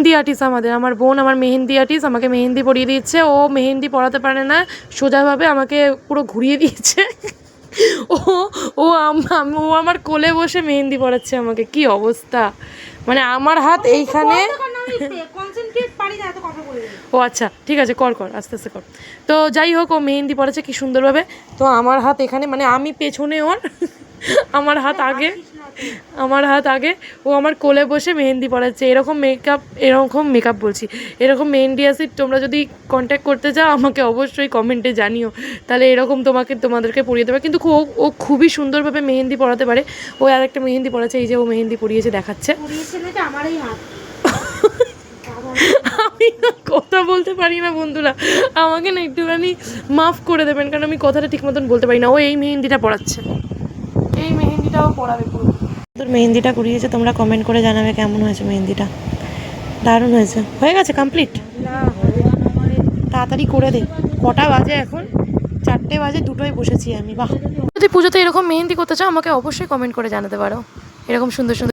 Mehndi artist আমার বোন আমার মেহেন্দি আর্টিস্ট, আমাকে মেহেন্দি পরিয়ে দিচ্ছে। ও মেহেন্দি পরাতে পারে না, সোজাভাবে আমাকে পুরো ঘুরিয়ে দিয়েছে। ও ও ও আমার কোলে বসে মেহেন্দি পরাচ্ছে আমাকে। কি অবস্থা, মানে আমার হাত এইখানে। ও আচ্ছা ঠিক আছে, কর আস্তে আস্তে কর। তো যাই হোক, ও মেহেন্দি পড়েছে কি সুন্দরভাবে। তো আমার হাত এখানে, মানে আমি পেছনে ওর, আমার হাত আগে, ও আমার কোলে বসে মেহেন্দি পড়াচ্ছে। এরকম মেকআপ বলছি, এরকম মেহেন্দি আসি। তোমরা যদি কন্ট্যাক্ট করতে চাও আমাকে অবশ্যই কমেন্টে জানিও, তাহলে এরকম তোমাদেরকে পরিয়ে দেবে। কিন্তু ও খুবই সুন্দরভাবে মেহেন্দি পড়াতে পারে। ও আর একটা মেহেন্দি পড়াচ্ছে, এই যে ও মেহেন্দি পরিয়েছে, দেখাচ্ছে। আমি কথা বলতে পারি না বন্ধুরা, আমাকে না একটুখানি মাফ করে দেবেন, কারণ আমি কথাটা ঠিক মতন বলতে পারি না। ও এই মেহেন্দিটা পড়াচ্ছে, এই মেহেন্দিটাও পড়াবে পুরো। তোর মেহেন্দিটা করিয়েছে, তোমরা কমেন্ট করে জানাবে কেমন হয়েছে মেহেন্দিটা। দারুণ হয়েছে। হয়ে গেছে কমপ্লিট? তাড়াতাড়ি করে দে। কটা বাজে এখন? 4টে বাজে, 2টোয় বসেছি আমি। বাহ, যদি পুজোতে এরকম মেহেন্দি করতে চাও আমাকে অবশ্যই কমেন্ট করে জানাতে পারো। এরকম সুন্দর সুন্দর